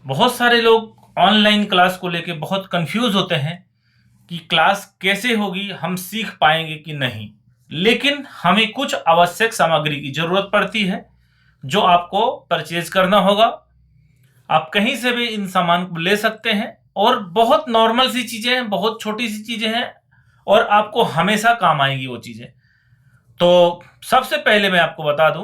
बहुत सारे लोग ऑनलाइन क्लास को लेके बहुत कंफ्यूज होते हैं कि क्लास कैसे होगी, हम सीख पाएंगे कि नहीं। लेकिन हमें कुछ आवश्यक सामग्री की जरूरत पड़ती है जो आपको परचेज करना होगा। आप कहीं से भी इन सामान को ले सकते हैं और बहुत नॉर्मल सी चीजें हैं, बहुत छोटी सी चीजें हैं और आपको हमेशा काम आएंगी वो चीजें। तो सबसे पहले मैं आपको बता दूं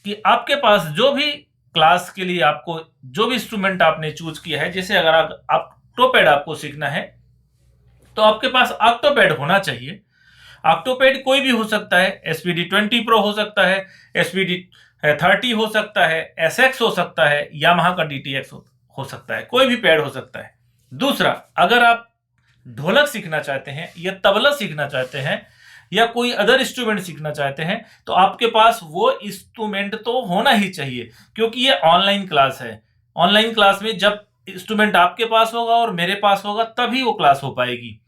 कि आपके पास जो भी क्लास के लिए आपको जो भी इंस्ट्रूमेंट आपने चूज किया है, जैसे अगर ऑक्टोपैड आपको सीखना है तो आपके पास ऑक्टोपैड होना चाहिए। ऑक्टोपैड कोई भी हो सकता है, SPD20 प्रो हो सकता है, SPD30 हो सकता है, SX हो सकता है, यामाहा का DTX हो सकता है, कोई भी पैड हो सकता है। दूसरा, अगर आप ढोलक सीखना चाहते हैं या तबला सीखना चाहते हैं या कोई अदर इंस्ट्रूमेंट सीखना चाहते हैं तो आपके पास वो इंस्ट्रूमेंट तो होना ही चाहिए, क्योंकि ये ऑनलाइन क्लास है। ऑनलाइन क्लास में जब इंस्ट्रूमेंट आपके पास होगा और मेरे पास होगा तभी वो क्लास हो पाएगी।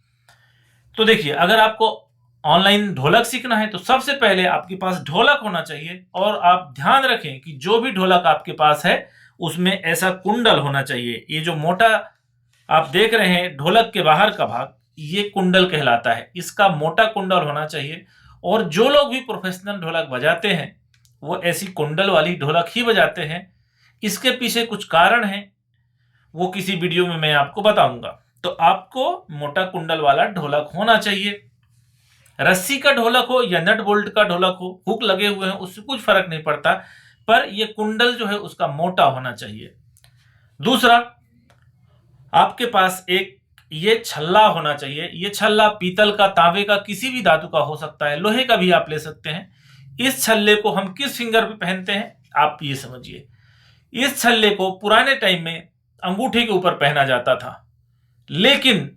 तो देखिए, अगर आपको ऑनलाइन ढोलक सीखना है तो सबसे पहले आपके पास ढोलक होना चाहिए। और आप ध्यान रखें कि जो भी ढोलक आपके पास है उसमें ऐसा कुंडल होना चाहिए। ये जो मोटा आप देख रहे हैं ढोलक के बाहर का भाग, ये कुंडल कहलाता है। इसका मोटा कुंडल होना चाहिए। और जो लोग भी प्रोफेशनल ढोलक बजाते हैं वो ऐसी कुंडल वाली ढोलक ही बजाते हैं। इसके पीछे कुछ कारण है, वो किसी वीडियो में मैं आपको बताऊंगा। तो आपको मोटा कुंडल वाला ढोलक होना चाहिए। रस्सी का ढोलक हो या नट बोल्ट का ढोलक हो, हुक लगे हुए हैं, उससे कुछ फर्क नहीं पड़ता, पर ये कुंडल जो है उसका मोटा होना चाहिए। दूसरा, आपके पास एक ये छल्ला होना चाहिए। ये छल्ला पीतल का, तांबे का, किसी भी धातु का हो सकता है, लोहे का भी आप ले सकते हैं। इस छल्ले को हम किस फिंगर पे पहनते हैं आप ये समझिए। इस छल्ले को पुराने टाइम में अंगूठे के ऊपर पहना जाता था, लेकिन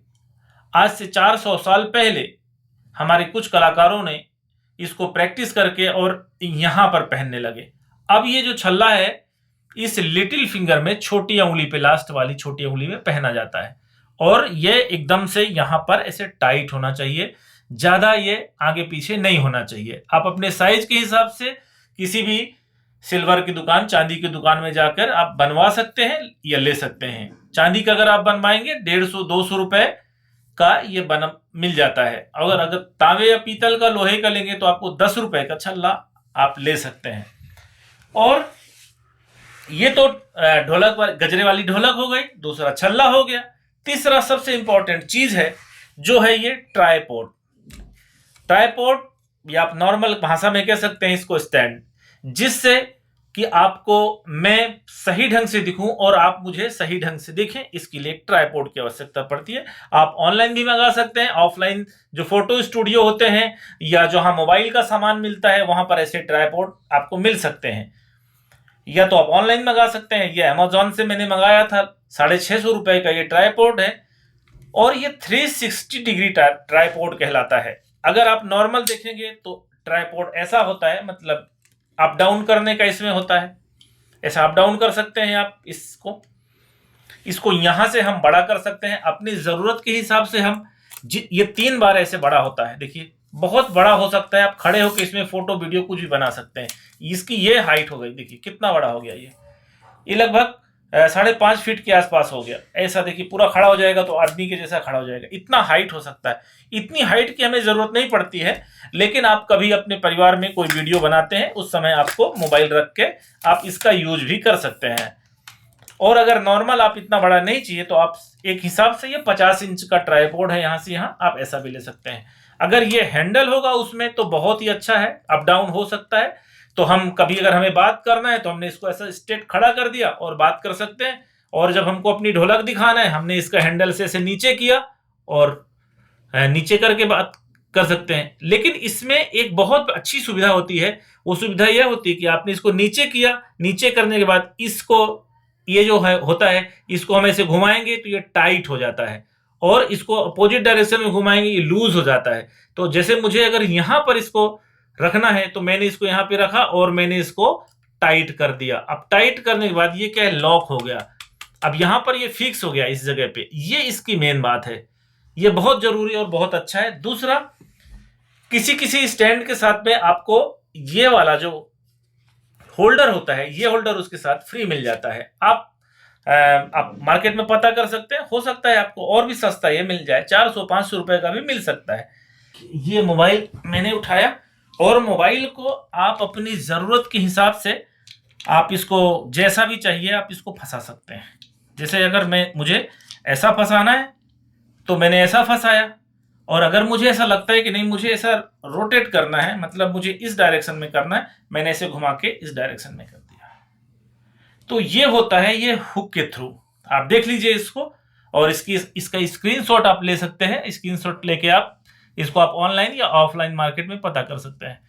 आज से 400 साल पहले हमारे कुछ कलाकारों ने इसको प्रैक्टिस करके और यहां पर पहनने लगे। अब ये जो छल्ला है इस लिटिल फिंगर में, छोटी उंगली पे, लास्ट वाली छोटी उंगली में पहना जाता है। और ये एकदम से यहां पर ऐसे टाइट होना चाहिए, ज्यादा ये आगे पीछे नहीं होना चाहिए। आप अपने साइज के हिसाब से किसी भी सिल्वर की दुकान, चांदी की दुकान में जाकर आप बनवा सकते हैं या ले सकते हैं। चांदी का अगर आप बनवाएंगे 150-200 रुपए का ये बन मिल जाता है। अगर तांबे या पीतल का, लोहे का लेंगे तो आपको 10 रुपए का छल्ला आप ले सकते हैं। और ये तो ढोलक, गजरे वाली ढोलक हो गई, दूसरा छल्ला हो गया। तीसरा सबसे इंपॉर्टेंट चीज है जो है ये ट्राइपॉड। ट्राइपॉड या आप नॉर्मल भाषा में कह सकते हैं इसको स्टैंड, जिससे कि आपको मैं सही ढंग से दिखूं और आप मुझे सही ढंग से देखें, इसके लिए एक ट्राइपॉड की आवश्यकता पड़ती है। आप ऑनलाइन भी मंगा सकते हैं, ऑफलाइन जो फोटो स्टूडियो होते हैं या जहां मोबाइल का सामान मिलता है वहां पर ऐसे ट्राइपॉड आपको मिल सकते हैं। या तो आप ऑनलाइन मंगा सकते हैं, ये अमेजोन से मैंने मंगाया था, 650 रुपए का ये ट्राइपॉड है। और ये 360 डिग्री ट्राइपॉड कहलाता है। अगर आप नॉर्मल देखेंगे तो ट्राइपॉड ऐसा होता है, मतलब अप डाउन करने का इसमें होता है, ऐसा अप डाउन कर सकते हैं आप इसको यहां से हम बड़ा कर सकते हैं अपनी जरूरत के हिसाब से। हम ये 3 बार ऐसे बड़ा होता है, देखिए बहुत बड़ा हो सकता है। आप खड़े होकर इसमें फोटो वीडियो कुछ भी बना सकते हैं। इसकी ये हाइट हो गई, देखिए कितना बड़ा हो गया ये लगभग 5.5 फीट के आसपास हो गया। ऐसा देखिए पूरा खड़ा हो जाएगा तो आदमी के जैसा खड़ा हो जाएगा, इतना हाइट हो सकता है। इतनी हाइट की हमें जरूरत नहीं पड़ती है, लेकिन आप कभी अपने परिवार में कोई वीडियो बनाते हैं उस समय आपको मोबाइल रख के आप इसका यूज भी कर सकते हैं। और अगर नॉर्मल आप इतना बड़ा नहीं चाहिए तो आप एक हिसाब से, ये 50 इंच का ट्राइपॉड है, यहां से यहां आप ऐसा भी ले सकते हैं। अगर ये हैंडल होगा उसमें तो बहुत ही अच्छा है, अप डाउन हो सकता है। तो हम कभी अगर हमें बात करना है तो हमने इसको ऐसा स्ट्रेट खड़ा कर दिया और बात कर सकते हैं। और जब हमको अपनी ढोलक दिखाना है हमने इसका हैंडल से ऐसे नीचे किया और नीचे करके बात कर सकते हैं। लेकिन इसमें एक बहुत अच्छी सुविधा होती है, वो सुविधा यह होती है कि आपने इसको नीचे किया, नीचे करने के बाद इसको, ये जो है होता है, इसको हम ऐसे घुमाएंगे तो ये टाइट हो जाता है, और इसको अपोजिट डायरेक्शन में घुमाएंगे ये लूज हो जाता है। तो जैसे मुझे अगर यहां पर इसको रखना है तो मैंने इसको यहां पे रखा और मैंने इसको टाइट कर दिया। अब टाइट करने के बाद ये क्या है, लॉक हो गया। अब यहां पर ये फिक्स हो गया इस जगह पे। ये इसकी मेन बात है, ये बहुत जरूरी और बहुत अच्छा है। दूसरा, किसी किसी स्टैंड के साथ में आपको ये वाला जो होल्डर होता है, ये होल्डर उसके साथ फ्री मिल जाता है। आप आप मार्केट में पता कर सकते हैं, हो सकता है आपको और भी सस्ता ये मिल जाए, 400-500 रुपए का भी मिल सकता है। ये मोबाइल मैंने उठाया और मोबाइल को आप अपनी ज़रूरत के हिसाब से आप इसको जैसा भी चाहिए आप इसको फंसा सकते हैं। जैसे अगर मुझे ऐसा फंसाना है तो मैंने ऐसा फंसाया, और अगर मुझे ऐसा लगता है कि नहीं मुझे ऐसा रोटेट करना है, मतलब मुझे इस डायरेक्शन में करना है, मैंने ऐसे घुमा के इस डायरेक्शन में कर दिया। तो ये होता है ये हुक के थ्रू। आप देख लीजिए इसको, और इसका स्क्रीनशॉट आप ले सकते हैं। स्क्रीनशॉट लेके आप इसको आप ऑनलाइन या ऑफलाइन मार्केट में पता कर सकते हैं।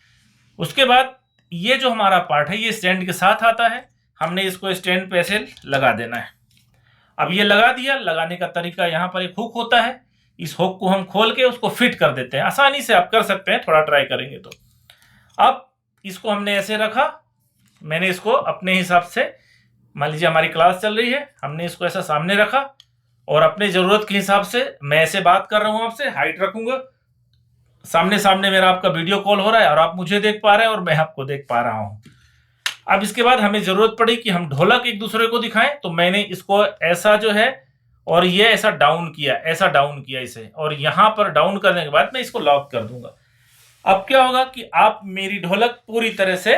उसके बाद ये जो हमारा पार्ट है ये स्टैंड के साथ आता है, हमने इसको स्टैंड पे ऐसे लगा देना है। अब ये लगा दिया, लगाने का तरीका यहाँ पर एक हुक होता है, इस हुक को हम खोल के उसको फिट कर देते हैं। आसानी से आप कर सकते हैं, थोड़ा ट्राई करेंगे तो। अब इसको हमने ऐसे रखा, मैंने इसको अपने हिसाब से, मान लीजिए हमारी क्लास चल रही है, हमने इसको ऐसा सामने रखा और अपने जरूरत के हिसाब से मैं ऐसे बात कर रहा हूं आपसे, हाइट रखूंगा, सामने सामने मेरा आपका वीडियो कॉल हो रहा है और आप मुझे देख पा रहे हैं और मैं आपको देख पा रहा हूं। अब इसके बाद हमें जरूरत पड़ी कि हम ढोलक एक दूसरे को दिखाएं, तो मैंने इसको ऐसा जो है और ये ऐसा डाउन किया, ऐसा डाउन किया इसे, और यहां पर डाउन करने के बाद मैं इसको लॉक कर दूंगा। अब क्या होगा कि आप मेरी ढोलक पूरी तरह से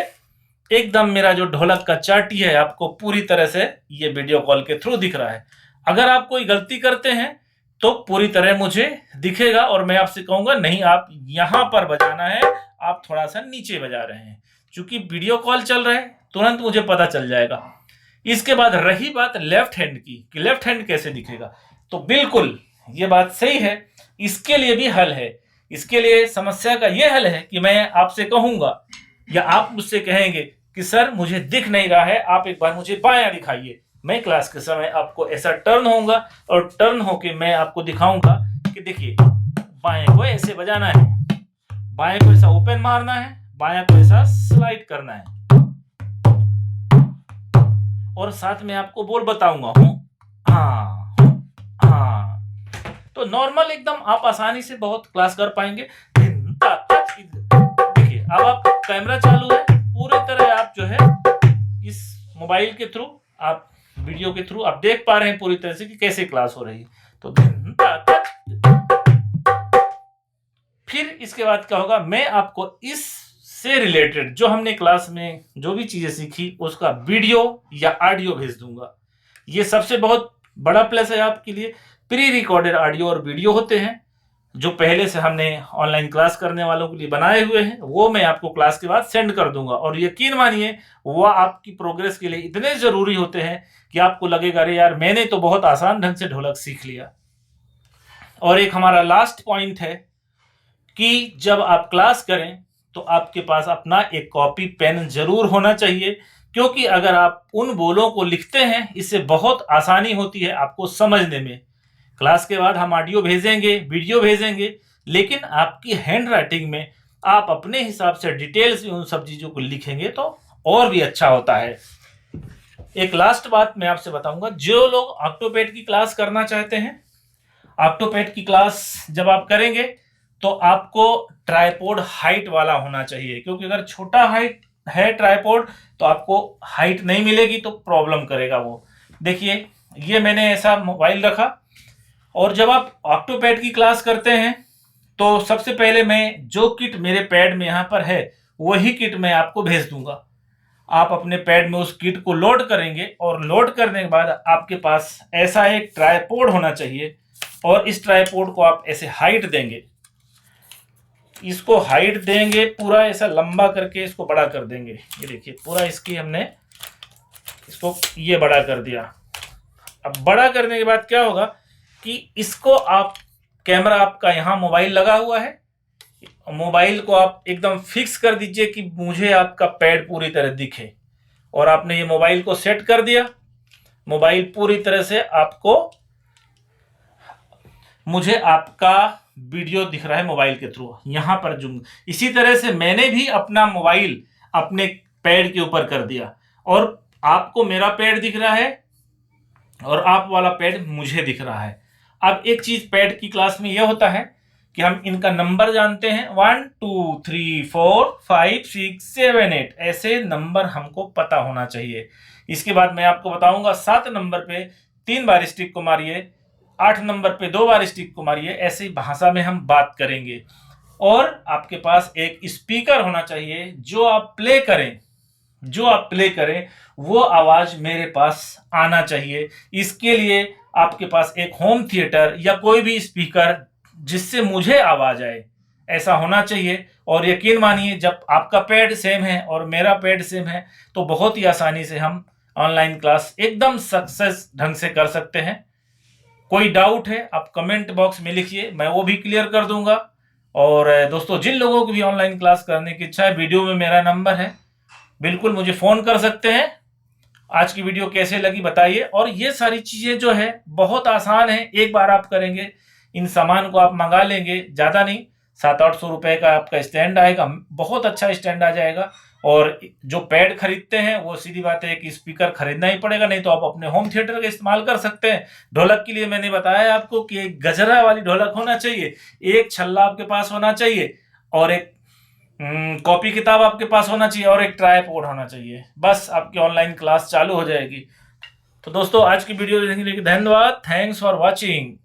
एकदम, मेरा जो ढोलक का चाटी है आपको पूरी तरह से ये वीडियो कॉल के थ्रू दिख रहा है। अगर आप कोई गलती करते हैं तो पूरी तरह मुझे दिखेगा और मैं आपसे कहूंगा नहीं आप यहां पर बजाना है, आप थोड़ा सा नीचे बजा रहे हैं। चूंकि वीडियो कॉल चल रहा है तुरंत मुझे पता चल जाएगा। इसके बाद रही बात लेफ्ट हैंड की कि लेफ्ट हैंड कैसे दिखेगा, तो बिल्कुल ये बात सही है, इसके लिए भी हल है। इसके लिए समस्या का ये हल है कि मैं आपसे कहूंगा या आप मुझसे कहेंगे कि सर मुझे दिख नहीं रहा है, आप एक बार मुझे बायां दिखाइए। मैं क्लास के समय आपको ऐसा टर्न होऊंगा और टर्न होके मैं आपको दिखाऊंगा कि देखिए बाएं को ऐसे बजाना है, बाएं को ऐसा ओपन मारना है, बायां को ऐसा स्लाइड करना है, और साथ में आपको बोल बताऊंगा हूं हाँ। तो नॉर्मल एकदम आप आसानी से बहुत क्लास कर पाएंगे। देखिए अब आप कैमरा चालू है, पूरी तरह आप जो है इस मोबाइल के थ्रू, आप वीडियो के थ्रू आप देख पा रहे हैं पूरी तरह से कि कैसे क्लास हो रही है। तो फिर इसके बाद क्या होगा, मैं आपको इस से रिलेटेड जो हमने क्लास में जो भी चीजें सीखी उसका वीडियो या ऑडियो भेज दूंगा। ये सबसे बहुत बड़ा प्लस है आपके लिए। प्री रिकॉर्डेड ऑडियो और वीडियो होते हैं जो पहले से हमने ऑनलाइन क्लास करने वालों के लिए बनाए हुए हैं, वो मैं आपको क्लास के बाद सेंड कर दूंगा। और यकीन मानिए वो आपकी प्रोग्रेस के लिए इतने जरूरी होते हैं कि आपको लगेगा अरे यार मैंने तो बहुत आसान ढंग से ढोलक सीख लिया। और एक हमारा लास्ट पॉइंट है कि जब आप क्लास करें तो आपके पास अपना एक कॉपी पेन जरूर होना चाहिए, क्योंकि अगर आप उन बोलों को लिखते हैं इससे बहुत आसानी होती है आपको समझने में। क्लास के बाद हम ऑडियो भेजेंगे, वीडियो भेजेंगे, लेकिन आपकी हैंड राइटिंग में आप अपने हिसाब से डिटेल्स में उन सब चीजों को लिखेंगे तो और भी अच्छा होता है। एक लास्ट बात मैं आपसे बताऊंगा, जो लोग ऑक्टोपैड की क्लास करना चाहते हैं, ऑक्टोपैड की क्लास जब आप करेंगे तो आपको ट्राइपॉड हाइट वाला होना चाहिए, क्योंकि अगर छोटा हाइट है ट्राइपॉड तो आपको हाइट नहीं मिलेगी तो प्रॉब्लम करेगा वो। देखिए ये मैंने ऐसा मोबाइल रखा, और जब आप ऑक्टोपैड की क्लास करते हैं तो सबसे पहले मैं जो किट मेरे पैड में यहाँ पर है वही किट मैं आपको भेज दूंगा। आप अपने पैड में उस किट को लोड करेंगे और लोड करने के बाद आपके पास ऐसा एक ट्राइपॉड होना चाहिए, और इस ट्राइपॉड को आप ऐसे हाइट देंगे, इसको हाइट देंगे पूरा ऐसा लंबा करके इसको बड़ा कर देंगे। ये देखिए पूरा इसकी हमने इसको ये बड़ा कर दिया। अब बड़ा करने के बाद क्या होगा कि इसको आप, कैमरा आपका यहाँ मोबाइल लगा हुआ है, मोबाइल को आप एकदम फिक्स कर दीजिए कि मुझे आपका पैड पूरी तरह दिखे, और आपने ये मोबाइल को सेट कर दिया। मोबाइल पूरी तरह से आपको, मुझे आपका वीडियो दिख रहा है मोबाइल के थ्रू, यहां पर जूम। इसी तरह से मैंने भी अपना मोबाइल अपने पैड के ऊपर कर दिया और आपको मेरा पैड दिख रहा है और आप वाला पैड मुझे दिख रहा है। अब एक चीज पैड की क्लास में यह होता है कि हम इनका नंबर जानते हैं, 1 2 3 4 5 6 7 8 ऐसे नंबर हमको पता होना चाहिए। इसके बाद मैं आपको बताऊंगा 7 नंबर पे 3 बार स्टिक को मारिए, 8 नंबर पे 2 बार स्टिक को मारिए। ऐसी भाषा में हम बात करेंगे। और आपके पास एक स्पीकर होना चाहिए, जो आप प्ले करें वो आवाज मेरे पास आना चाहिए। इसके लिए आपके पास एक होम थिएटर या कोई भी स्पीकर जिससे मुझे आवाज आए, ऐसा होना चाहिए। और यकीन मानिए, जब आपका पैड सेम है और मेरा पैड सेम है तो बहुत ही आसानी से हम ऑनलाइन क्लास एकदम सक्सेस ढंग से कर सकते हैं। कोई डाउट है आप कमेंट बॉक्स में लिखिए, मैं वो भी क्लियर कर दूंगा। और दोस्तों, जिन लोगों की भी ऑनलाइन क्लास करने की इच्छा है, वीडियो में मेरा नंबर है, बिल्कुल मुझे फोन कर सकते हैं। आज की वीडियो कैसे लगी बताइए। और ये सारी चीजें जो है बहुत आसान है, एक बार आप करेंगे, इन सामान को आप मंगा लेंगे, ज्यादा नहीं, 700-800 रुपए का आपका स्टैंड आएगा, बहुत अच्छा स्टैंड आ जाएगा। और जो पैड खरीदते हैं वो सीधी बात है, एक स्पीकर खरीदना ही पड़ेगा, नहीं तो आप अपने होम थिएटर का इस्तेमाल कर सकते हैं। ढोलक के लिए मैंने बताया आपको कि एक गजरा वाली ढोलक होना चाहिए, एक छल्ला आपके पास होना चाहिए, और एक कॉपी किताब आपके पास होना चाहिए, और एक ट्राइपॉड होना चाहिए। बस आपकी ऑनलाइन क्लास चालू हो जाएगी। तो दोस्तों, आज की वीडियो देखने के लिए धन्यवाद। Thanks for watching.